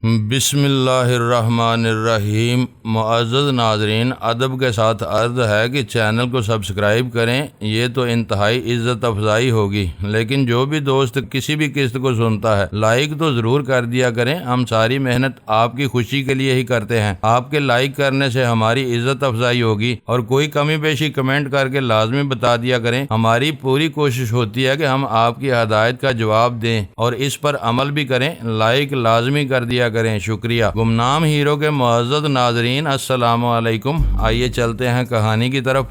بسم اللہ الرحمن الرحیم۔ معزز ناظرین، ادب کے ساتھ عرض ہے کہ چینل کو سبسکرائب کریں، یہ تو انتہائی عزت افزائی ہوگی، لیکن جو بھی دوست کسی بھی قسط کو سنتا ہے لائک تو ضرور کر دیا کریں۔ ہم ساری محنت آپ کی خوشی کے لیے ہی کرتے ہیں، آپ کے لائک کرنے سے ہماری عزت افزائی ہوگی، اور کوئی کمی بیشی کمنٹ کر کے لازمی بتا دیا کریں۔ ہماری پوری کوشش ہوتی ہے کہ ہم آپ کی ہدایت کا جواب دیں اور اس پر عمل بھی کریں۔ لائک لازمی کر دیا کریں، شکریہ۔ گمنام ہیرو کے معزز ناظرین، السلام علیکم۔ آئیے چلتے ہیں کہانی کی طرف۔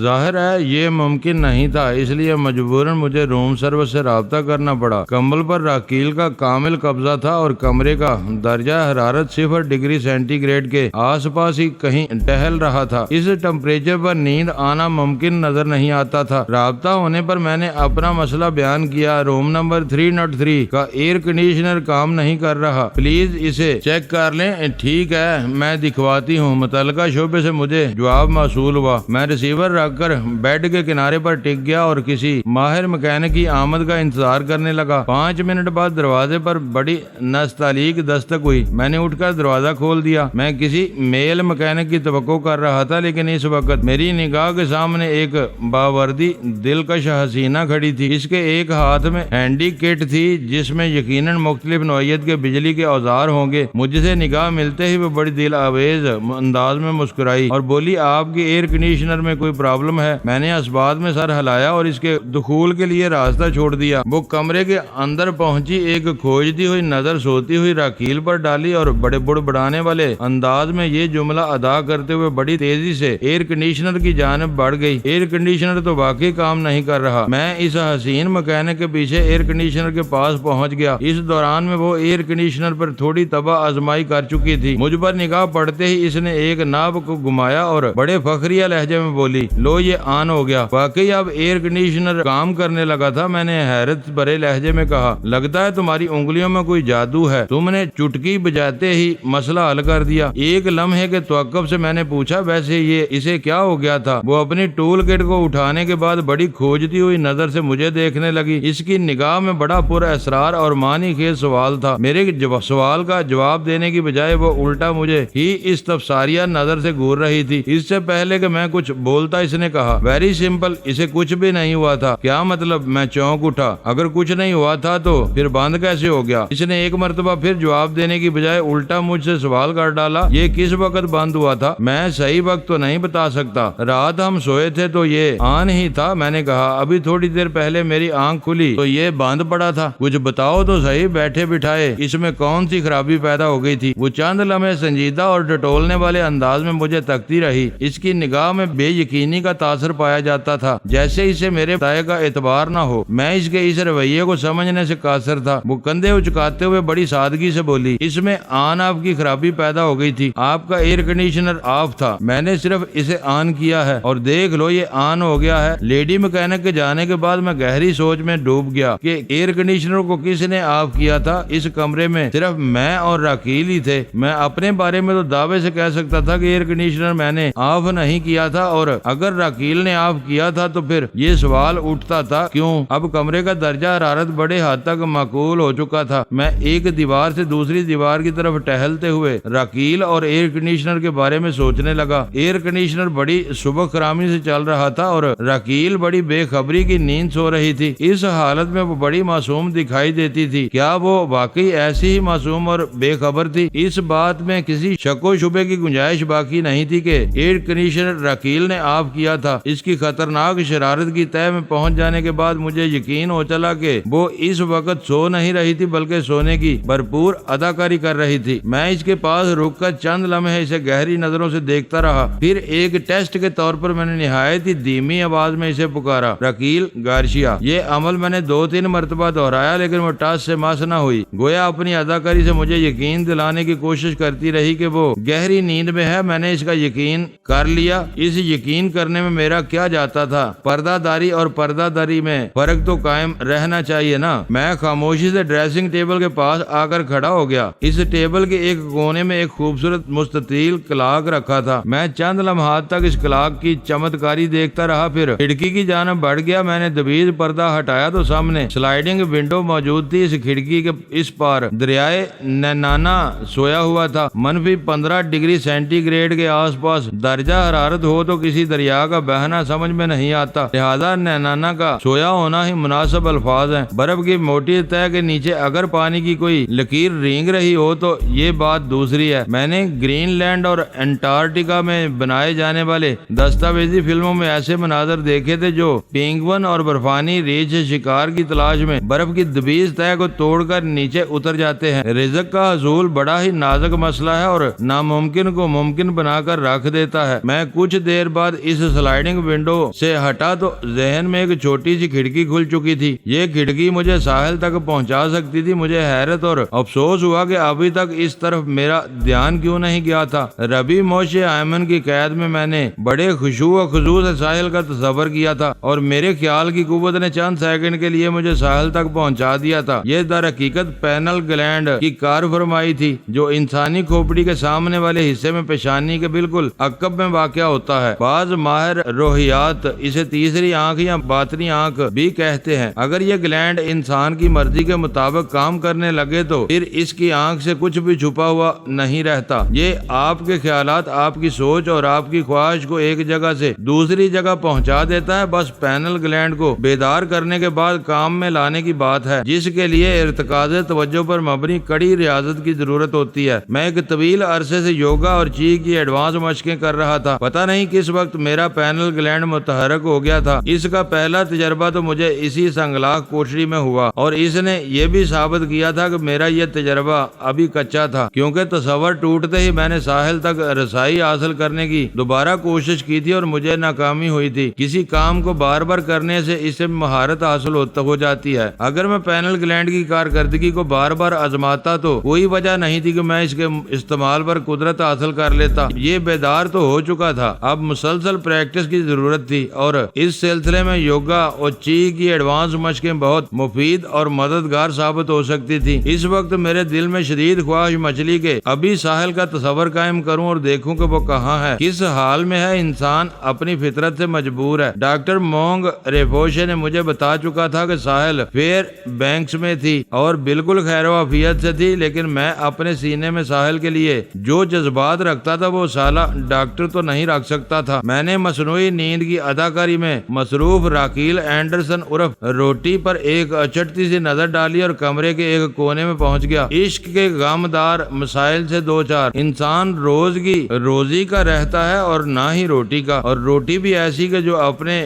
ظاہر ہے یہ ممکن نہیں تھا، اس لیے مجبوراً مجھے روم سروس سے رابطہ کرنا پڑا۔ کمبل پر راکیل کا کامل قبضہ تھا اور کمرے کا درجہ حرارت 0 ڈگری سینٹی گریڈ کے آس پاس ہی کہیں ٹہل رہا تھا۔ اس ٹمپریچر پر نیند آنا ممکن نظر نہیں آتا تھا۔ رابطہ ہونے پر میں نے اپنا مسئلہ بیان کیا۔ روم نمبر 303 کا ایئر کنڈیشنر کام نہیں کر رہا، پلیز اسے چیک کر لیں۔ ٹھیک ہے، میں دکھواتی ہوں۔ متعلقہ شعبے سے مجھے جواب موصول ہوا۔ میں ریسیور رکھ کر بیڈ کے کنارے پر ٹک گیا اور کسی ماہر مکینک کی آمد کا انتظار کرنے لگا۔ 5 منٹ بعد دروازے پر بڑی نستعلیق دستک ہوئی۔ میں نے اٹھ کر دروازہ کھول دیا۔ میں کسی میل مکینک کی توقع کر رہا تھا، لیکن اس وقت میری نگاہ کے سامنے ایک باوردی دلکش حسینہ کھڑی تھی۔ اس کے ایک ہاتھ میں ہینڈی کٹ تھی جس میں یقیناً مختلف نوعیت کے بجلی کے اوزار ہوں گے۔ مجھ سے نگاہ ملتے ہی وہ بڑی دل آویز انداز میں مسکرائی اور بولی، آپ کے ایئر کنڈیشنر میں کوئی پرابلم ہے؟ میں نے اس بات میں سر ہلایا اور اس کے دخول کے لیے راستہ چھوڑ دیا۔ وہ کمرے کے اندر پہنچی، ایک کھوجتی ہوئی نظر سوتی ہوئی راکیل پر ڈالی اور بڑے بڑبڑانے والے انداز میں یہ جملہ ادا کرتے ہوئے بڑی تیزی سے ایئر کنڈیشنر کی جانب بڑھ گئی۔ ایئر کنڈیشنر تو واقعی کام نہیں کر رہا۔ میں اس حسین مکینک کے پیچھے ایئر کنڈیشنر کے پاس پہنچ گیا۔ اس دوران میں وہ ایئر کنڈیشنر پر تھوڑی تباہ آزمائی کر چکی تھی۔ مجھ پر نگاہ پڑتے ہی اس نے ایک ناب کو گھمایا اور بڑے فخریہ لہجے میں بولی، لو یہ آن ہو گیا۔ واقعی اب ایئر کنڈیشنر کام کرنے لگا تھا۔ میں نے حیرت بھرے لہجے میں کہا، لگتا ہے تمہاری انگلیوں میں کوئی جادو ہے، تم نے چٹکی بجاتے ہی مسئلہ حل کر دیا۔ ایک لمحے کے توقف سے میں نے پوچھا، ویسے یہ اسے کیا ہو گیا تھا؟ وہ اپنی ٹول کٹ کو اٹھانے کے بعد بڑی کھوجتی ہوئی نظر سے مجھے دیکھنے لگی۔ اس کی نگاہ میں بڑا پر اسرار اور معنی خیز سوال تھا۔ میرے سوال کا جواب دینے کی بجائے وہ الٹا مجھے ہی استفساریہ نظر سے گور رہی تھی۔ اس سے پہلے کہ میں کچھ بولتا اس نے کہا، ویری سمپل، اسے کچھ بھی نہیں ہوا تھا۔ کیا مطلب؟ میں چونک اٹھا۔ اگر کچھ نہیں ہوا تھا تو پھر بند کیسے ہو گیا؟ اس نے ایک مرتبہ پھر جواب دینے کی بجائے الٹا مجھ سے سوال کر ڈالا، یہ کس وقت بند ہوا تھا؟ میں صحیح وقت تو نہیں بتا سکتا، رات ہم سوئے تھے تو یہ آن ہی تھا۔ میں نے کہا، ابھی تھوڑی دیر پہلے میری آنکھ کھلی تو یہ بند پڑا تھا۔ کچھ بتاؤ تو صحیح، بیٹھے بٹھائے اس میں کون سی خرابی پیدا ہو گئی تھی؟ وہ چند لمحے سنجیدہ اور ٹٹولنے والے انداز میں مجھے تکتی رہی۔ اس کی نگاہ میں بے یقینی کا تاثر پایا جاتا تھا، جیسے اسے میرے بتائے کا اعتبار نہ ہو۔ میں اس کے اس رویے کو سمجھنے سے قاصر تھا۔ وہ کندھے اچکاتے ہوئے بڑی سادگی سے بولی، اس میں آن آف کی خرابی پیدا ہو گئی تھی۔ آپ کا ایئر کنڈیشنر آف تھا، میں نے صرف اسے آن کیا ہے اور دیکھ لو یہ آن ہو گیا ہے۔ لیڈی مکینک کے جانے کے بعد میں گہری سوچ میں ڈوب گیا کہ ایئر کنڈیشنر کو کس نے آف کیا تھا۔ اس کمرے میں صرف میں اور راکیل ہی تھے۔ میں اپنے بارے میں تو دعوے سے کہہ سکتا تھا کہ ایئر کنڈیشنر میں نے آف نہیں کیا تھا، اور اگر راکیل نے آف کیا تھا تو پھر یہ سوال اٹھتا تھا کیوں؟ اب کمرے کا درجہ حرارت بڑے حد تک معقول ہو چکا تھا۔ میں ایک دیوار سے دوسری دیوار کی طرف ٹہلتے ہوئے راکیل اور ایئر کنڈیشنر کے بارے میں سوچنے لگا۔ ایئر کنڈیشنر بڑی صبح خرامی سے چل رہا تھا اور راکیل بڑی بے خبری کی نیند سو رہی تھی۔ اس حالت میں وہ بڑی معصوم دکھائی دیتی تھی۔ کیا وہ واقعی ایسی ہی معصوم اور بے خبر تھی؟ اس بات میں کسی شک و شبے کی گنجائش باقی نہیں تھی کہ ایئر کنڈیشنر راکیل نے آف کیا تھا۔ اس کی خطرناک شرارت کی تہہ میں پہنچ جانے کے بعد مجھے یقین ہو چلا کہ وہ اس وقت سو نہیں رہی تھی بلکہ سونے کی بھرپور اداکاری کر رہی تھی۔ میں اس کے پاس رک کر چند لمحے اسے گہری نظروں سے دیکھتا رہا، پھر ایک ٹیسٹ کے طور پر میں نے نہایت ہی دھیمی آواز میں اسے پکارا، راکیل گارشیا۔ یہ عمل میں نے 2-3 مرتبہ دہرایا لیکن وہ ٹاس سے ماس نہ ہوئی۔ گویا اپنی اداکاری سے مجھے یقین دلانے کی کوشش کرتی رہی کہ وہ گہری نیند میں ہے۔ میں نے اس کا یقین کر لیا۔ اس یقین کرنے میں میرا کیا جاتا تھا؟ پردہ داری اور پردہ داری میں فرق تو قائم رہنا چاہیے نا۔ میں خاموشی سے ڈریسنگ ٹیبل کے پاس آ کر کھڑا ہو گیا۔ اس ٹیبل کے ایک کونے میں ایک خوبصورت مستطیل کلاک رکھا تھا۔ میں چند لمحات تک اس کلاک کی چمتکاری دیکھتا رہا، پھر کھڑکی کی جانب بڑھ گیا۔ میں نے دبیز پردہ ہٹایا تو سامنے سلائیڈنگ ونڈو موجود تھی۔ اس کھڑکی کے اس پار دریائے نینانا سویا ہوا تھا۔ -15 ڈگری سینٹی گریڈ کے آس پاس درجہ حرارت ہو تو کسی دریا کا بہنا سمجھ میں نہیں آتا، لہذا نینانا کا سویا ہونا ہی مناسب الفاظ ہیں۔ برف کی موٹی تہ کے نیچے اگر پانی کی کوئی لکیر رینگ رہی ہو تو یہ بات دوسری ہے۔ میں نے گرین لینڈ اور انٹارکٹیکا میں بنائے جانے والے دستاویزی فلموں میں ایسے مناظر دیکھے تھے جو پینگون اور برفانی ریچھ شکار کی تلاش میں برف کی دبیز تہ کو توڑ کر نیچے اتر جاتے ہیں۔ رزق کا حصول بڑا ہی نازک مسئلہ ہے اور ناممکن کو ممکن بنا کر رکھ دیتا ہے۔ میں کچھ دیر بعد اس سلائیڈنگ ونڈو سے ہٹا تو ذہن میں ایک چھوٹی سی کھڑکی کھل چکی تھی۔ یہ کھڑکی مجھے ساحل تک پہنچا سکتی تھی۔ مجھے حیرت اور افسوس ہوا کہ ابھی تک اس طرف میرا دھیان کیوں نہیں گیا تھا۔ ربی موش ایمن کی قید میں نے بڑے خشوع و خضوع سے ساحل کا تصور کیا تھا اور میرے خیال کی قوت نے چند سیکنڈ کے لیے مجھے ساحل تک پہنچا دیا تھا۔ یہ در حقیقت پینل گلینڈ کی کار فرمائی تھی جو انسانی کھوپڑی کے سامنے والے حصے میں پیشانی کے بالکل عقب میں واقع ہوتا ہے۔ بعض ماہر روحیات اسے تیسری آنکھ یا باطنی آنکھ بھی کہتے ہیں۔ اگر یہ گلینڈ انسان کی مرضی کے مطابق کام کرنے لگے تو پھر اس کی آنکھ سے کچھ بھی چھپا ہوا نہیں رہتا۔ یہ آپ کے خیالات، آپ کی سوچ اور آپ کی خواہش کو ایک جگہ سے دوسری جگہ پہنچا دیتا ہے۔ بس پینل گلینڈ کو بیدار کرنے کے بعد کام میں لانے کی بات ہے، جس کے لیے ارتکاز توجہ پر مبنی کڑی ریاضت کی ضرورت ہوتی ہے۔ میں ایک طویل عرصے سے یوگا اور چی کی ایڈوانس مشقیں کر رہا تھا۔ پتہ نہیں کس وقت میرا پینل گلینڈ متحرک ہو گیا تھا۔ اس کا پہلا تجربہ تو مجھے اسی سنگلاخ کوٹری میں ہوا اور اس نے یہ بھی ثابت کیا تھا کہ میرا یہ تجربہ ابھی کچا تھا، کیونکہ تصور ٹوٹتے ہی میں نے ساحل تک رسائی حاصل کرنے کی دوبارہ کوشش کی تھی اور مجھے ناکامی ہوئی تھی۔ کسی کام کو بار بار کرنے سے اس سے مہارت حاصل ہو جاتی ہے۔ اگر میں پینل گلینڈ کی کارکردگی کو بار بار آزماتا تو کوئی وجہ نہیں تھی کہ میں اس کے استعمال پر قدرت حاصل کر لیتا۔ یہ بیدار تو ہو چکا تھا، اب مسلسل پریکٹس کی ضرورت تھی اور اس سلسلے میں یوگا اور چی کی ایڈوانس مشقیں بہت مفید اور مددگار ثابت ہو سکتی تھی۔ اس وقت میرے دل میں شدید خواہش مچلی کے ابھی ساحل کا تصور قائم کروں اور دیکھوں کہ وہ کہاں ہے، کس حال میں ہے۔ انسان اپنی فطرت سے مجبور ہے۔ ڈاکٹر مونگ ریفوشے نے مجھے بتا چکا تھا کہ ساحل فیر بینکس میں تھی اور بالکل خیر و عافیت سے تھی، لیکن میں اپنے سینے میں ساحل کے لیے جو جذبات رکھتا تھا وہ سالہ ڈاکٹر تو نہیں رکھ سکتا تھا۔ میں نے مصنوعی نیند کی اداکاری میں مصروف راکیل اینڈرسن عرف روٹی پر ایک اچٹتی سی نظر ڈالی اور کمرے کے ایک کونے میں پہنچ گیا۔ عشق کے غمدار مسائل سے دو چار انسان روز کی روزی کا رہتا ہے اور نہ ہی روٹی کا، اور روٹی بھی ایسی کہ جو اپنے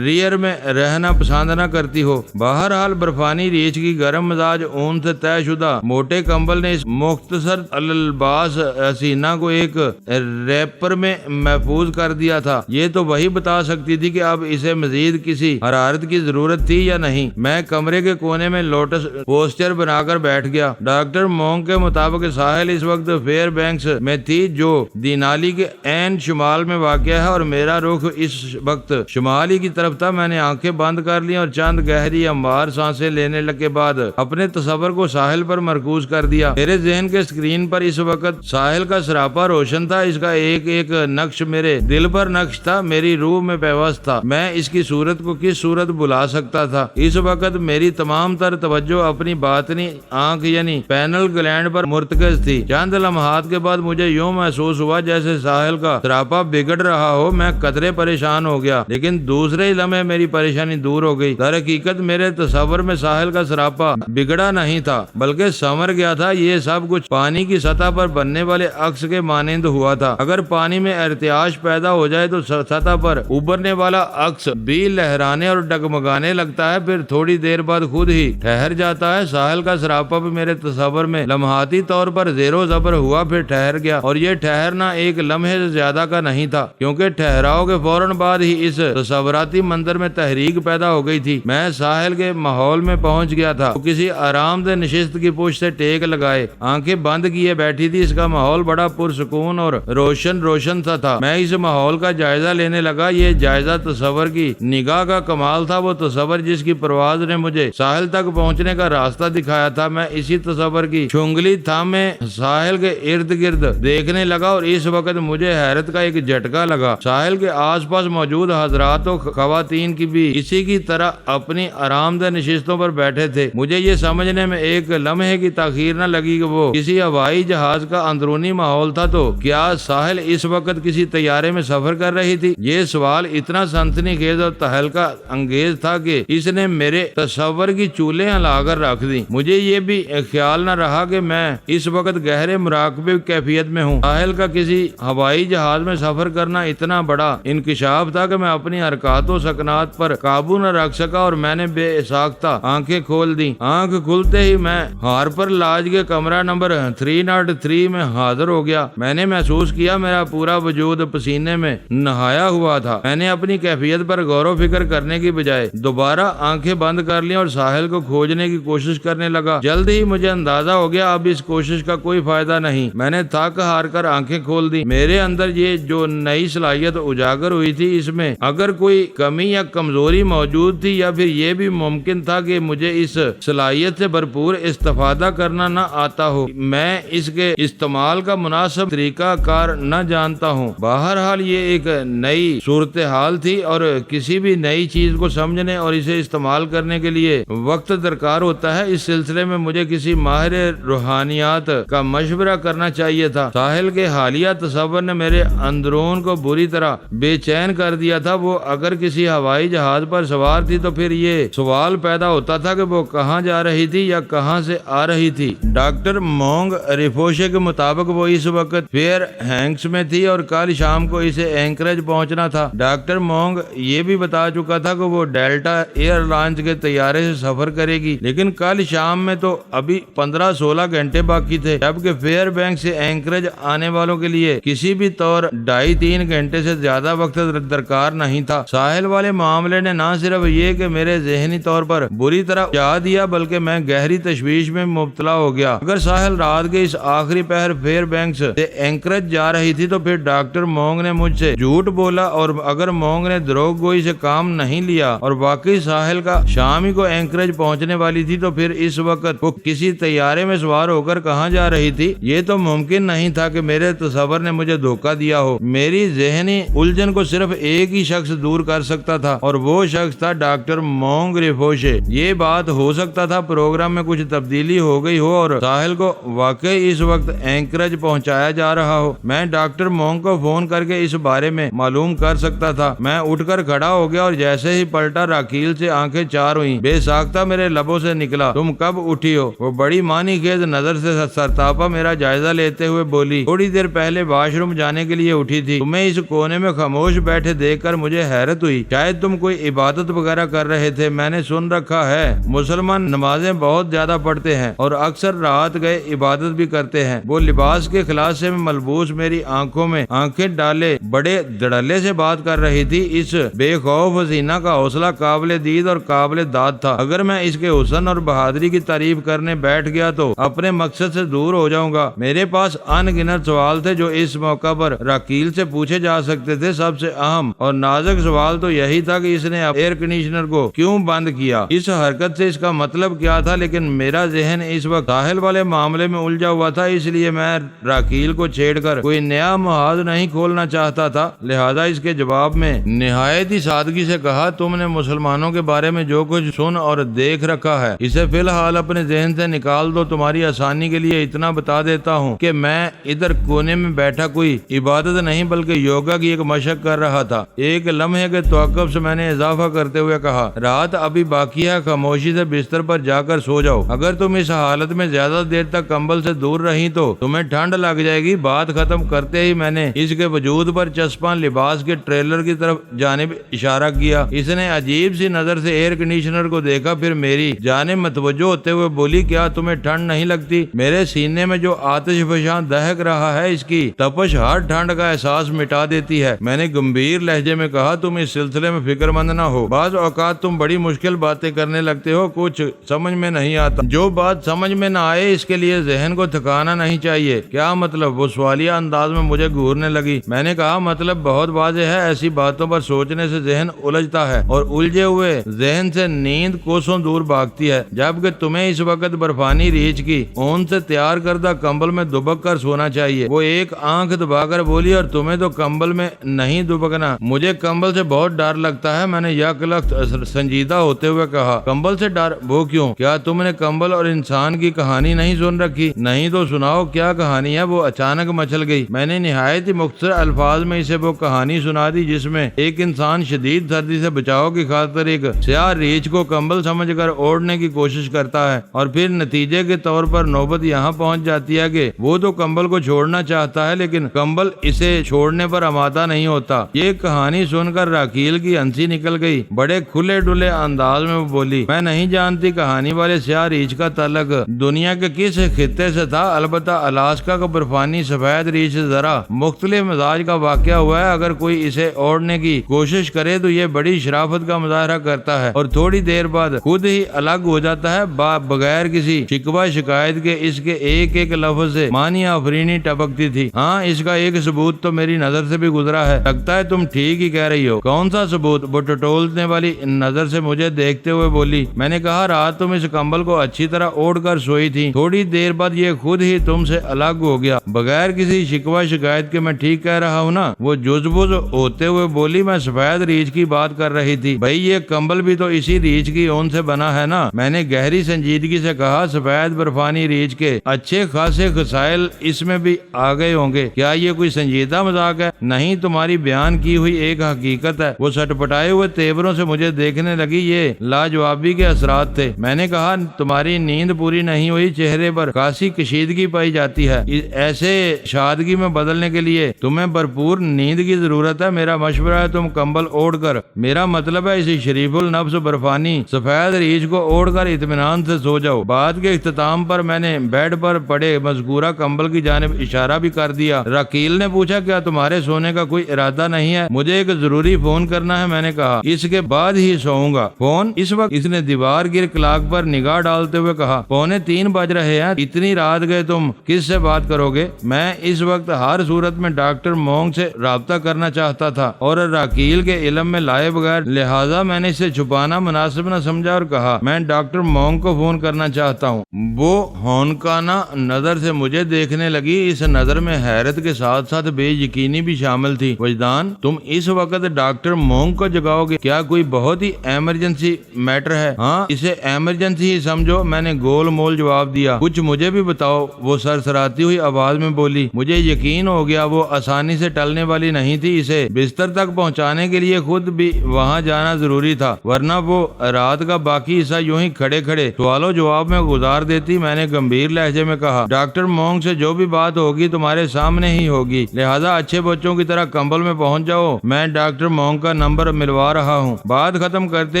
ریئر میں رہنا پسند نہ کرتی ہو۔ بہرحال برفانی ریچھ کی گرم مزاج اون سے طے شدہ موٹے کمبل نے اس مختصر الباس حسینہ کو ایک ریپر میں محفوظ کر دیا تھا۔ یہ تو وہی بتا سکتی تھی کہ اب اسے مزید کسی حرارت کی ضرورت تھی یا نہیں۔ میں کمرے کے کونے میں لوٹس پوسچر بنا کر بیٹھ گیا۔ ڈاکٹر مونگ کے مطابق ساحل اس وقت فیر بینکس میں تھی جو دینالی کے عین شمال میں واقع ہے اور میرا رخ اس وقت شمالی کی طرف تھا۔ میں نے آنکھیں بند کر لی اور چند گہری ہموار سانسیں لینے کے بعد اپنے تصور کو ساحل پر مرکوز کر دیا۔ میرے ذہن کے اسکرین پر اس وقت ساحل کا سراپا روشن تھا، اس کا ایک ایک نقش میرے دل پر نقش تھا، میری روح میں پیوست تھا۔ میں اس کی صورت کو کس صورت بلا سکتا تھا؟ اس وقت میری تمام تر توجہ اپنی باطنی آنکھ یعنی پینل گلینڈ پر مرتکز تھی۔ چند لمحات کے بعد مجھے یوں محسوس ہوا جیسے ساحل کا سراپا بگڑ رہا ہو۔ میں قدرے پریشان ہو گیا، لیکن دوسرے ہی لمحے میری پریشانی دور ہو گئی۔ در حقیقت میرے تصور میں ساحل کا سراپا بگڑا نہیں تھا بلکہ سمر گیا تھا۔ یہ سب کچھ پانی کی سطح پر بننے والے عکس کے مانند ہوا تھا۔ اگر پانی میں ارتعاش پیدا ہو جائے تو سطح پر ابھرنے والا عکس بھی لہرانے اور ڈگمگانے لگتا ہے، پھر تھوڑی دیر بعد خود ہی ٹھہر جاتا ہے۔ ساحل کا سراپا بھی میرے تصور میں لمحاتی طور پر زیر و زبر ہوا، پھر ٹھہر گیا، اور یہ ٹھہرنا ایک لمحے سے زیادہ کا نہیں تھا، کیونکہ ٹھہراؤ کے فوراً بعد ہی اس تصوراتی منظر میں تحریک پیدا ہو گئی تھی۔ میں ساحل کے ماحول میں پہنچ گیا تھا، وہ کسی آرام دہ نشست کی پشت سے ٹیک لگائے آنکھیں بند کیے بیٹھی تھی۔ اس کا ماحول بڑا پرسکون اور روشن سا تھا۔ میں اس ماحول کا جائزہ جائزہ لینے لگا۔ یہ جائزہ تصور کی نگاہ کا کمال تھا، وہ تصور جس کی پرواز نے مجھے ساحل تک پہنچنے کا راستہ دکھایا تھا۔ میں اسی تصور کی چنگلی تھامے ساحل کے ارد گرد دیکھنے لگا اور اس وقت مجھے حیرت کا ایک جھٹکا لگا۔ ساحل کے آس پاس موجود حضرات و خواتین کی بھی اسی کی طرح اپنی آرام دہ نشستوں پر بیٹھے تھے۔ مجھے یہ سمجھنے میں ایک لمحے کی تاخیر نہ لگی کہ وہ کسی ہوائی جہاز کا اندرونی ماحول تھا تو کیا ساحل اس وقت کسی طیارے میں سفر کر رہی تھی؟ یہ سوال اتنا سنسنی خیز اور تہلکہ انگیز تھا کہ اس نے میرے تصور کی چولیں ہلا کر رکھ دی۔ مجھے یہ بھی خیال نہ رہا کہ میں اس وقت گہرے مراقبے کیفیت میں ہوں۔ ساحل کا کسی ہوائی جہاز میں سفر کرنا اتنا بڑا انکشاف تھا کہ میں اپنی حرکات و سکنات پر قابو نہ رکھ سکا اور میں نے بے ساختہ آنکھیں کھول دی۔ آنکھ کھلتے ہی میں ہارپر لاج کے کمرہ نمبر 303 میں حاضر ہو گیا۔ میں نے محسوس کیا میرا پورا وجود پسینے میں نہایا ہوا تھا۔ میں نے اپنی کیفیت پر غور و فکر کرنے کی بجائے دوبارہ آنکھیں بند کر لی اور ساحل کو کھوجنے کی کوشش کرنے لگا۔ جلد ہی مجھے اندازہ ہو گیا اب اس کوشش کا کوئی فائدہ نہیں۔ میں نے تھک ہار کر آنکھیں کھول دی۔ میرے اندر یہ جو نئی صلاحیت اجاگر ہوئی تھی اس میں اگر کوئی کمی یا کمزوری موجود تھی یا پھر یہ بھی ممکن تھا کہ مجھے اس صلاحیت سے بھرپور استفادہ کرنا نہ آتا ہو، میں اس کے استعمال کا مناسب طریقہ کار نہ جانتا ہوں۔ بہرحال یہ ایک نئی صورتحال تھی اور کسی بھی نئی چیز کو سمجھنے اور اسے استعمال کرنے کے لیے وقت درکار ہوتا ہے۔ اس سلسلے میں مجھے کسی ماہر روحانیات کا مشورہ کرنا چاہیے تھا۔ ساحل کے حالیہ تصور نے میرے اندرون کو بری طرح بے چین کر دیا تھا۔ وہ اگر کسی ہوائی جہاز پر سوار تھی تو پھر یہ سوال پیدا ہوتا تھا کہ وہ کہاں جا رہی تھی یا کہاں سے آ رہی تھی۔ ڈاکٹر مونگ ریفوشے کے مطابق وہ اس وقت فیئر ہینکس میں تھی اور کل شام کو اسے اینکریج پہنچنا تھا۔ ڈاکٹر مونگ یہ بھی بتا چکا تھا کہ وہ ڈیلٹا ایئر لائنز کے طیارے سے سفر کرے گی، لیکن کل شام میں تو ابھی 15-16 گھنٹے باقی تھے، جبکہ فیئر بینک سے اینکریج آنے والوں کے لیے کسی بھی طور 2.5-3 گھنٹے سے زیادہ وقت درکار نہیں تھا۔ ساحل والے معاملے نے نہ صرف یہ کہ میرے ذہنی طور پر بری طرح جا دیا بلکہ میں گہری تشویش میں مبتلا ہو گیا۔ اگر ساحل رات کے اس آخری پہر فیئر بینکس سے اینکریج جا رہی تھی تو پھر ڈاکٹر مونگ نے مجھ سے جھوٹ بولا، اور اگر مونگ نے دروغ گوئی سے کام نہیں لیا اور واقعی ساحل کا شام ہی کو اینکریج پہنچنے والی تھی تو پھر اس وقت وہ کسی طیارے میں سوار ہو کر کہاں جا رہی تھی؟ یہ تو ممکن نہیں تھا کہ میرے تصور نے مجھے دھوکہ دیا ہو۔ میری ذہنی الجھن کو صرف ایک ہی شخص دور کر سکتا تھا اور وہ شخص تھا ڈاکٹر مونگ ریفوشے۔ یہ بات ہو سکتا تھا پروگرام میں کچھ تبدیلی ہو گئی ہو اور ساحل کو واقعی اس وقت اینکریج پہنچایا جا رہا ہو۔ میں ڈاکٹر مونگ کو فون کر کے اس بارے میں معلوم کر سکتا تھا۔ میں اٹھ کر کھڑا ہو گیا اور جیسے ہی پلٹا راکیل سے آنکھیں چار ہوئیں۔ بے ساختہ میرے لبوں سے نکلا، تم کب اٹھی ہو؟ وہ بڑی معنی خیز نظر سے سرتاپا میرا جائزہ لیتے ہوئے بولی، تھوڑی دیر پہلے واش روم جانے کے لیے اٹھی تھی۔ تمہیں اس کونے میں خاموش بیٹھے دیکھ کر مجھے حیرت ہوئی، شاید تم کوئی عبادت وغیرہ کر رہے تھے۔ میں نے سن رکھا ہے مسلمان نمازیں بہت زیادہ پڑھتے ہیں اور اکثر رات گئے عبادت بھی کرتے ہیں۔ وہ لباس کے خلاصے میں ملبوس میری آنکھوں میں آنکھیں ڈالے بڑے دڑلے سے بات کر رہی تھی۔ اس بے خوف حسینہ کا حوصلہ قابل دید اور قابل داد تھا۔ اگر میں اس کے حسن اور بہادری کی تعریف کرنے بیٹھ گیا تو اپنے مقصد سے دور ہو جاؤں گا۔ میرے پاس ان گنت سوال تھے جو اس موقع پر راکیل سے پوچھے جا سکتے تھے۔ سب سے اہم اور نازک سوال تو یہی تھا کہ اس نے ایئر کنڈیشنر کو کیوں بند کیا، اس حرکت سے اس کا مطلب کیا تھا۔ لیکن میرا ذہن اس وقت ساحل والے معاملے میں الجھا ہوا تھا، اس لیے میں راکیل کو چھیڑ کر کوئی نیا محاذ نہیں کھولنا چاہتا تھا۔ لہذا اس کے جواب میں نہایت ہی سادگی سے کہا، تم نے مسلمانوں کے بارے میں جو کچھ سن اور دیکھ رکھا ہے اسے فی الحال اپنے ذہن سے نکال دو۔ تمہاری آسانی کے لیے اتنا بتا دیتا ہوں کہ میں ادھر کونے میں بیٹھا کوئی عبادت نہیں بلکہ یوگا کی ایک مشق کر رہا تھا۔ ایک لمحے کے توقف سے میں نے اضافہ کرتے ہوئے کہا، رات ابھی باقی ہے، خاموشی سے بستر پر جا کر سو جاؤ۔ اگر تم اس حالت میں زیادہ دیر تک کمبل سے دور رہی تو تمہیں ٹھنڈ لگ جائے گی۔ بات ختم کرتے ہی میں نے اس کے وجود پر چسپاں لباس کے ٹریلر کی طرف جانب اشارہ کیا۔ اس نے عجیب سی نظر سے ایئر کنڈیشنر کو دیکھا، پھر میری جانب متوجہ ہوتے ہوئے بولی، کیا تمہیں ٹھنڈ نہیں لگتی؟ میرے سینے میں جو آتش فشاں دہک رہا ہے اس کی تپش ہر ٹھنڈ کا احساس مٹا دیتی ہے۔ میں نے گمبھیر لہجے میں کہا، تم اس سلسلے میں فکر مند نہ ہو۔ بعض اوقات تم بڑی مشکل باتیں کرنے لگتے ہو، کچھ سمجھ میں نہیں آتا۔ جو بات سمجھ میں نہ آئے اس کے لیے ذہن کو تھکانا نہیں چاہیے۔ کیا مطلب؟ وہ سوالیہ انداز میں مجھے گھورنے لگی۔ میں نے کہا، مطلب بہت واضح ہے، ایسی باتوں پر سوچنے سے ذہن الجھتا ہے اور الجھے ہوئے ذہن سے نیند کوسوں دور بھاگتی ہے، جبکہ تمہیں اس وقت برفانی ریچھ کی اون سے تیار کردہ کمبل میں دبک کر سونا چاہیے۔ وہ ایک آنکھ دبا کر بولی، اور تمہیں تو کمبل میں نہیں دبکنا۔ مجھے کمبل سے بہت ڈر لگتا ہے، میں نے یک لخت سنجیدہ ہوتے ہوئے کہا۔ کمبل سے ڈر؟ وہ کیوں؟ کیا تم نے کمبل اور انسان کی کہانی نہیں سن رکھی؟ نہیں تو سناؤ، کیا کہانی ہے؟ وہ اچانک مچل گئی۔ میں نے نہایت ہی مختصر الفاظ میں اسے وہ کہانی سنا دی جس میں ایک انسان شدید سردی سے بچاؤ کی خاطر ایک سیاہ ریچھ کو کمبل سمجھ کر اوڑھنے کی کوشش کرتا ہے، اور پھر نتیجے کے طور پر نوبت یہاں پہنچ جاتی ہے کہ وہ تو کمبل کو چھوڑنا چاہتا ہے لیکن کمبل اسے چھوڑنے پر آمادہ نہیں ہوتا۔ یہ کہانی سن کر راکیل کی ہنسی نکل گئی۔ بڑے کھلے ڈلے انداز میں وہ بولی، میں نہیں جانتی کہانی والے سیاہ ریچھ کا تعلق دنیا کے کس خطے سے تھا، البتہ الاسکا کا برفانی سفید ریچھ ذرا مختلف مزاج کا واقعہ ہوا ہے۔ اگر کوئی اسے اوڑھنے کی کوشش کرے تو یہ بڑی شرافت کا مظاہرہ کرتا ہے اور تھوڑی دیر بعد خود ہی الگ ہو جاتا ہے بغیر کسی شکوہ شکایت کے۔ اس کے ایک ایک لفظ سے معنی آفرینی ٹپکتی تھی۔ ہاں، اس کا ایک ثبوت تو میری نظر سے بھی گزرا ہے۔ لگتا ہے تم ٹھیک ہی کہہ رہی ہو۔ کون سا ثبوت؟ وہ ٹٹولنے والی نظر سے مجھے دیکھتے ہوئے بولی۔ میں نے کہا، رات تم اس کمبل کو اچھی طرح اوڑھ کر سوئی تھی، تھوڑی دیر بعد یہ خود ہی تم سے الگ ہو گیا بغیر کسی شکوہ شکایت کے۔ میں ٹھیک کہہ رہا ہوں نا؟ وہ جزبز ہوتے ہوئے بولی۔ میں سفید ریچھ کی بات کر رہی تھی بھائی، یہ کمبل بھی تو اسی ریچھ کی اون سے بنا ہے نا؟ میں نے گہری سنجیدگی سے کہا، سفید برفانی ریچھ کے اچھے خاصے خصائل اس میں بھی آ گئے ہوں گے۔ کیا یہ کوئی سنجیدہ مذاق ہے؟ نہیں، تمہاری بیان کی ہوئی ایک حقیقت ہے۔ وہ سٹپٹائے ہوئے تیوروں سے مجھے دیکھنے لگی۔ یہ لاجوابی کے اثرات تھے۔ میں نے کہا، تمہاری نیند پوری نہیں ہوئی، چہرے پر خاصی کشیدگی پائی جاتی ہے۔ ایسے شادگی میں بدلنے کے لیے تمہیں بھرپور نیند کی ضرورت ہے۔ میرا مشورہ ہے تم کمبل اوڑھ کر، میرا مطلب ہے اسی شریف النفس برفانی سفید ریچھ کو اوڑھ کر اطمینان سے سو جاؤ۔ بات کے اختتام پر میں نے بیڈ پر پڑے مذکورہ کمبل کی جانب اشارہ بھی کر دیا۔ راکیل نے پوچھا، کیا تمہارے سونے کا کوئی ارادہ نہیں ہے؟ مجھے ایک ضروری فون کرنا ہے، میں نے کہا، اس کے بعد ہی سوؤں گا۔ فون اس وقت؟ اس نے دیوار گر کلاک پر نگاہ ڈالتے ہوئے کہا۔ 2:45 بج رہے ہیں، اتنی رات گئے تم کس سے بات کرو گے؟ میں اس وقت ہر صورت میں ڈاکٹر مونگ سے رابطہ کرنا چاہتا تھا اور راکیل کے علم میں لائے بغیر، لہٰذا میں نے اسے چھپانا مناسب نہ سمجھا اور کہا، میں ڈاکٹر مونگ کو فون کرنا چاہتا ہوں۔ وہ ہونکانہ نظر سے مجھے دیکھنے لگی۔ اس نظر میں حیرت کے ساتھ ساتھ بے یقینی بھی شامل تھی۔ وجدان، تم اس وقت ڈاکٹر مونگ کو جگاؤ گے؟ کیا کوئی بہت ہی ایمرجنسی میٹر ہے؟ ہاں، اسے ایمرجنسی ہی سمجھو، میں نے گول مول جواب دیا۔ کچھ مجھے بھی بتاؤ، وہ سرسراتی ہوئی آواز میں بولی۔ مجھے یقین ہو گیا وہ آسانی سے ٹلنے والی نہیں تھی۔ اسے بستر تک پہنچانے کے لیے خود بھی وہاں جانا ضروری تھا، ورنہ وہ رات کا باقی حصہ یوں ہی کھڑے کھڑے سوال و جواب میں گزار دیتی۔ میں نے گمبھیر لہجے میں کہا، ڈاکٹر مونگ سے جو بھی بات ہوگی تمہارے سامنے ہی ہوگی، لہذا اچھے بچوں کی طرح کمبل میں پہنچ جاؤ۔ میں ڈاکٹر مونگ کا نمبر ملوا رہا ہوں۔ بات ختم کرتے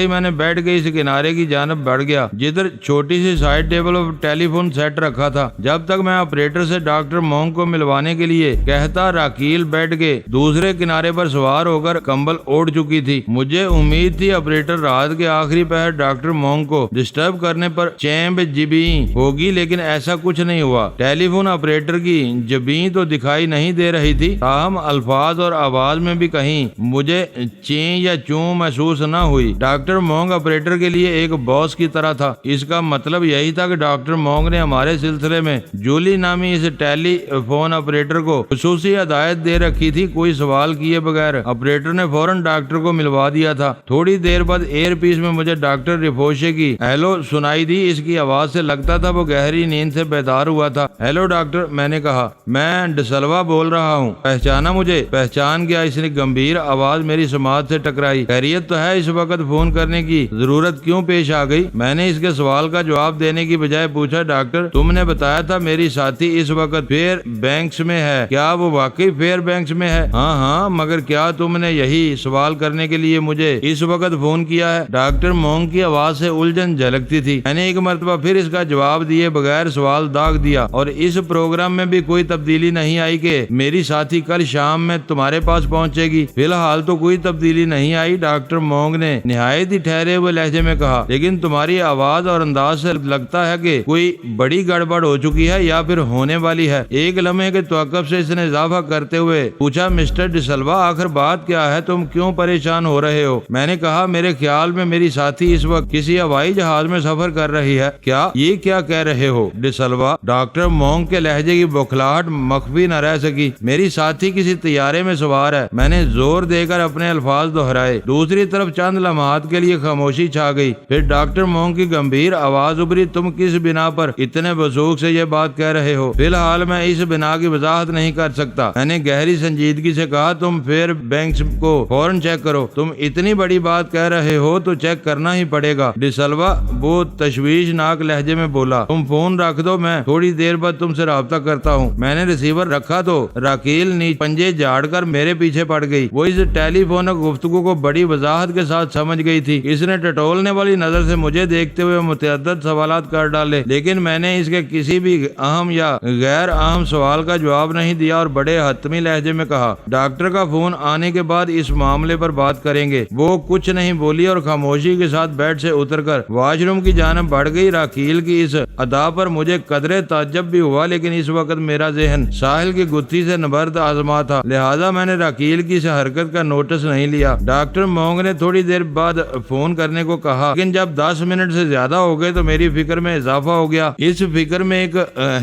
ہی میں نے بیٹھ کے اس کنارے کی جانب بڑھ گیا جدھر چھوٹی سی سائڈ ٹیبل اور ٹیلی فون سیٹ رکھا تھا۔ جب تک میں آپریٹر سے ڈاکٹر مونگ کو ملوانے کے لیے کہتا، راکیل بیٹھ کے دوسرے کنارے پر سوار ہو کر کمبل اوڑھ چکی تھی۔ مجھے امید تھی آپریٹر رات کے آخری پہر ڈاکٹر مونگ کو ڈسٹرب کرنے پر چیمب جبیں ہوگی، لیکن ایسا کچھ نہیں ہوا۔ ٹیلی فون آپریٹر کی جبیں تو دکھائی نہیں دے رہی تھی، تاہم الفاظ اور آواز میں بھی کہیں مجھے چیں یا چوں محسوس نہ ہوئی۔ ڈاکٹر مونگ آپریٹر کے لیے ایک باس کی طرح تھا۔ اس کا مطلب یہی تھا کہ ڈاکٹر مونگ نے ہمارے سلسلے میں جولی نامی اس ٹیلی فون آپریٹر کو خصوصی ہدایت دے رکھی تھی۔ کوئی سوال کیے بغیر آپریٹر نے فوراً ڈاکٹر کو ملوا دیا تھا۔ تھوڑی دیر بعد ایئر پیس میں مجھے ڈاکٹر رفوشے کی ہیلو سنائی دی۔ اس کی آواز سے لگتا تھا وہ گہری نیند سے بیدار ہوا تھا۔ ہیلو ڈاکٹر، میں نے کہا، میں ڈسلوا بول رہا ہوں۔ پہچانا مجھے؟ پہچان گیا، اس نے گمبھیر آواز میری سماعت سے ٹکرائی۔ خیریت تو ہے؟ اس وقت فون کرنے کی ضرورت کیوں پیش آ گئی؟ میں نے اس کے سوال کا جواب دینے کی بجائے پوچھا، ڈاکٹر تم نے بتایا تھا میری ساتھی اس وقت فیئر بینکس میں ہے، کیا وہ واقعی فیئر بینکس میں ہے؟ ہاں، مگر کیا تم نے یہی سوال کرنے کے لیے مجھے اس وقت فون کیا ہے؟ ڈاکٹر مونگ کی آواز سے الجھن جھلکتی تھی۔ میں نے ایک مرتبہ پھر اس کا جواب دیے بغیر سوال داغ دیا، اور اس پروگرام میں بھی کوئی تبدیلی نہیں آئی کہ میری ساتھی کل شام میں تمہارے پاس پہنچے گی؟ فی الحال تو کوئی تبدیلی نہیں آئی، ڈاکٹر مونگ نے نہایت ہی ٹھہرے ہوئے لہجے میں کہا، لیکن تمہاری آواز اور انداز سے لگتا ہے کہ کوئی بڑی گڑبڑ ہو چکی ہے یا پھر ہونے والی ہے۔ ایک لمحے کے توقف سے اس نے اضافہ کرتے ہوئے پوچھا، مسٹر مسٹر ڈسلوا آخر بات کیا ہے؟ تم کیوں پریشان ہو رہے ہو؟ میں نے کہا میرے خیال میں میری ساتھی اس وقت کسی ہوائی جہاز میں سفر کر رہی ہے۔ کیا یہ کیا کہہ رہے ہو ڈسلوا؟ ڈاکٹر مونگ کے لہجے کی بوکھلاہٹ مخفی نہ رہ سکی۔ میری ساتھی کسی طیارے میں سوار ہے، میں نے زور دے کر اپنے الفاظ دہرائے۔ دوسری طرف چند لمحات کے لیے خاموشی چھا گئی، پھر ڈاکٹر مونگ کی گمبھیر آواز ابھری، تم کس بنا پر اتنے وثوق سے یہ بات کہہ رہے ہو؟ فی الحال میں اس بنا کی وضاحت نہیں کر سکتا، میں نے گہری سنجیدگی سے کہا۔ تم فیئر بینکس کو فوراً چیک کرو، تم اتنی بڑی بات کہہ رہے ہو تو چیک کرنا ہی پڑے گا۔ ڈسلوا وہ تشویشناک لہجے میں بولا، تم فون رکھ دو، میں تھوڑی دیر بعد تم سے رابطہ کرتا ہوں۔ میں نے ریسیور رکھا تو راکیل پنجے جھاڑ کر میرے پیچھے پڑ گئی۔ وہ اس ٹیلی فونک گفتگو کو بڑی وضاحت کے ساتھ سمجھ گئی تھی۔ اس نے ٹٹولنے والی نظر سے مجھے دیکھتے ہوئے متعدد سوالات کر ڈالے، لیکن میں نے اس کے کسی بھی اہم یا غیر اہم سوال کا جواب نہیں دیا اور بڑے حتمی لہجے میں کہا، ڈاکٹر کا فون آنے کے بعد اس معاملے پر بات کریں گے۔ وہ کچھ نہیں بولی اور خاموشی کے ساتھ بیڈ سے اتر کر واش روم کی جانب بڑھ گئی۔ راکیل کی اس ادا پر مجھے قدرے تعجب بھی ہوا، لیکن اس وقت میرا ذہن ساحل کی گتھی سے نبرد آزما تھا، لہذا میں نے راکیل کی اس حرکت کا نوٹس نہیں لیا۔ ڈاکٹر مونگ نے تھوڑی دیر بعد فون کرنے کو کہا، لیکن جب 10 منٹ سے زیادہ ہو گئے تو میری فکر میں اضافہ ہو گیا۔ اس فکر میں ایک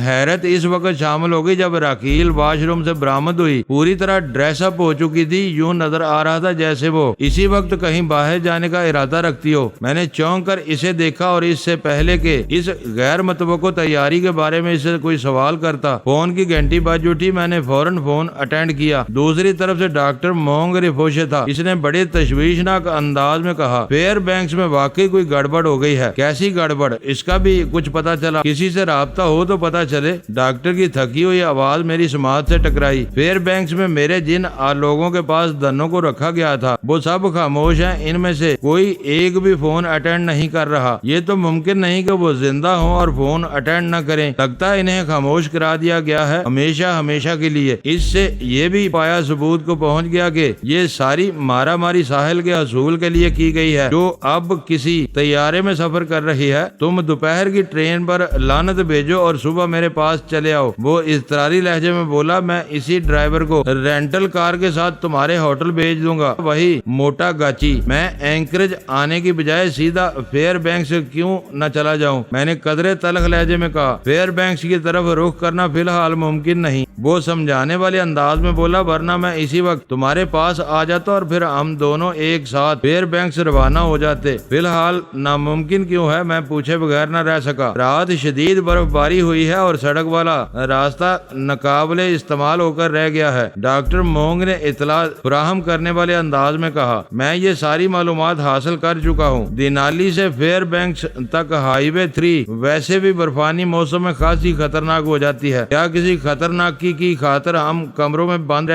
حیرت اس وقت شامل ہو گئی جب راکیل واش روم سے برآمد ہوئی۔ پوری طرح ڈریس اپ ہو چکی تھی، یوں نظر آ رہا تھا جیسے وہ اسی وقت کہیں باہر جانے کا ارادہ رکھتی ہو۔ میں نے چونک کر اسے دیکھا اور اس سے پہلے کہ اس غیر متوقع تیاری کے بارے میں اس سے کوئی سوال کرتا، فون کی گھنٹی بج اٹھی۔ میں نے فوراً فون اٹینڈ کیا۔ دوسری طرف سے ڈاکٹر مونگ رفوشے تھا۔ اس نے بڑے تشویشناک انداز میں کہا، فیئر بینکس میں واقعی کوئی گڑبڑ ہو گئی ہے۔ کیسی گڑبڑ؟ اس کا بھی کچھ پتا چلا؟ کسی سے رابطہ ہو تو پتا چلے۔ ڈاکٹر کی تھکی ہوئی آواز میری سماعت سے ٹکرائی۔ فیئر بینکس میں میرے جن لوگوں کے پاس دنوں کو رکھا گیا تھا وہ سب خاموش ہیں، ان میں سے کوئی ایک بھی فون اٹینڈ نہیں کر رہا۔ یہ تو ممکن نہیں کہ وہ زندہ ہوں اور فون اٹینڈ نہ کریں۔ لگتا ہے انہیں خاموش کرا دیا گیا ہے ہمیشہ کے لیے۔ اس سے یہ بھی پایا ثبوت کو پہنچ گیا کہ یہ ساری مارا ماری ساحل کے حصول کے لیے کی گئی ہے، جو اب کسی طیارے میں سفر کر رہی ہے۔ تم دوپہر کی ٹرین پر لعنت بھیجو اور صبح میرے پاس چلے آؤ۔ وہ اضطراری لہجے میں بولا، میں اسی ڈرائیور کو رینٹل کار کے ساتھ تمہارے ہوٹل بھیج دوں گا، وہی موٹا گاچی۔ میں اینکرج آنے کی بجائے سیدھا فیئر بینکس کیوں نہ چلا جاؤں؟ میں نے قدرے تلخ لہجے میں کہا۔ فیئر بینکس کی طرف رخ کرنا فی الحال ممکن نہیں، وہ سمجھانے والے انداز میں بولا، ورنہ میں اسی وقت تمہارے پاس آ جاتا اور پھر ہم دونوں ایک ساتھ فیئر بینکس روانہ ہو جاتے۔ فی الحال ناممکن کیوں ہے؟ میں پوچھے بغیر نہ رہ سکا۔ رات شدید برف باری ہوئی ہے اور سڑک والا راستہ ناقابل استعمال ہو کر رہ گیا ہے۔ ڈاکٹر مونگ نے اطلاع فراہم کرنے والے انداز میں کہا، میں یہ ساری معلومات حاصل کر چکا ہوں۔ دینالی سے فیئر بینکس تک ہائی وے 3 ویسے بھی برفانی موسم میں خاصی خطرناک ہو جاتی ہے۔ کیا کسی خطرناکی کی خاطر ہم کمروں میں بند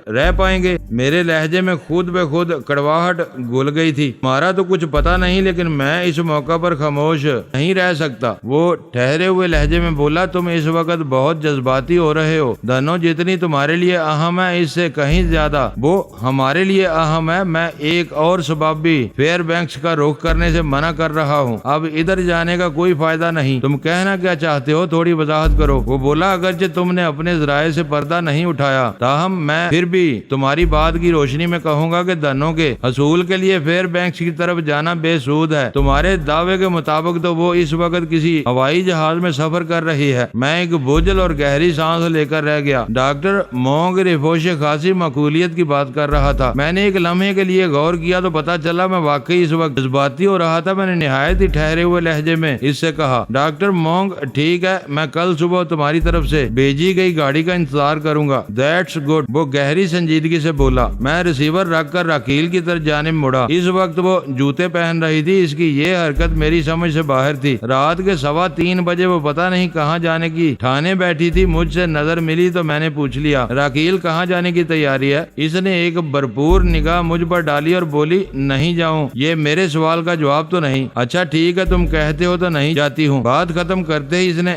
رہ پائیں گے؟ میرے لہجے میں خود بے خود کڑواہٹ گھل گئی تھی۔ ہمارا تو کچھ پتا نہیں، لیکن میں اس موقع پر خاموش نہیں رہ سکتا۔ وہ ٹھہرے ہوئے لہجے میں بولا، تم اس وقت بہت جذباتی ہو رہے ہو۔ دنوں جتنی تمہارے لیے اہم ہے اس سے کہیں زیادہ وہ ہمارے لیے اہم ہے۔ میں ایک اور سبب بھی فیئر بینکس کا رخ کرنے سے منع کر رہا ہوں۔ اب ادھر جانے کا کوئی فائدہ نہیں۔ تم کہنا کیا چاہتے ہو؟ تھوڑی وضاحت کرو۔ وہ بولا، اگرچہ تم نے اپنے ذرائع سے پردہ نہیں اٹھایا، تاہم میں پھر بھی تمہاری بات کی روشنی میں کہوں گا کہ دنوں کے حصول کے لیے فیئر بینکس کی طرف جانا بے سود ہے۔ تمہارے دعوے کے مطابق تو وہ اس وقت کسی ہوائی جہاز میں سفر کر رہی ہے۔ میں ایک بوجھل اور گہری سانس لے کر رہ گیا۔ ڈاکٹر مونگ رفوشے خاصی معقولیت کی بات کر رہا تھا۔ میں نے ایک لمحے کے لیے غور کیا تو پتا چلا میں واقعی اس وقت جذباتی ہو رہا تھا۔ میں نے نہایت ہی ٹھہرے ہوئے لہجے میں اس سے کہا، ڈاکٹر مونگ ٹھیک ہے، میں کل صبح تمہاری طرف سے بھیجی گئی گاڑی کا انتظار کروں گا۔ دیٹس گڈ، وہ گہری سنجیدگی سے بولا۔ میں ریسیور رکھ کر راکیل کی طرف جانب مڑا۔ اس وقت وہ جوتے پہن رہی تھی۔ اس کی یہ حرکت میری سمجھ سے باہر تھی۔ رات کے 3:15 بجے وہ پتہ نہیں کہاں جانے کی ٹھانے بیٹھی تھی۔ مجھ سے نظر ملی تو میں نے پوچھ لیا، راکیل کہاں جانے کی تیاری ہے؟ اس نے ایک بھرپور نگاہ مجھ پر ڈالی اور بولی، نہیں جاؤں۔ یہ میرے سوال کا جواب تو نہیں۔ اچھا ٹھیک ہے، تم کہتے ہو تو نہیں جاتی ہوں۔ بات ختم کرتے ہی اس نے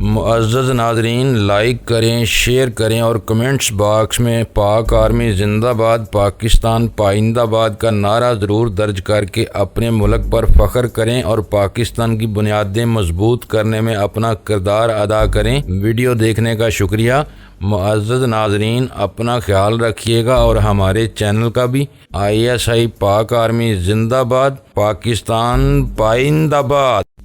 معزز ناظرین، لائک کریں، شیئر کریں اور کمنٹس باکس میں پاک آرمی زندہ باد، پاکستان پائندہ باد کا نعرہ ضرور درج کر کے اپنے ملک پر فخر کریں اور پاکستان کی بنیادیں مضبوط کرنے میں اپنا کردار ادا کریں۔ ویڈیو دیکھنے کا شکریہ۔ معزز ناظرین، اپنا خیال رکھیے گا اور ہمارے چینل کا بھی۔ ISI پاک آرمی زندہ باد، پاکستان پائندہ باد۔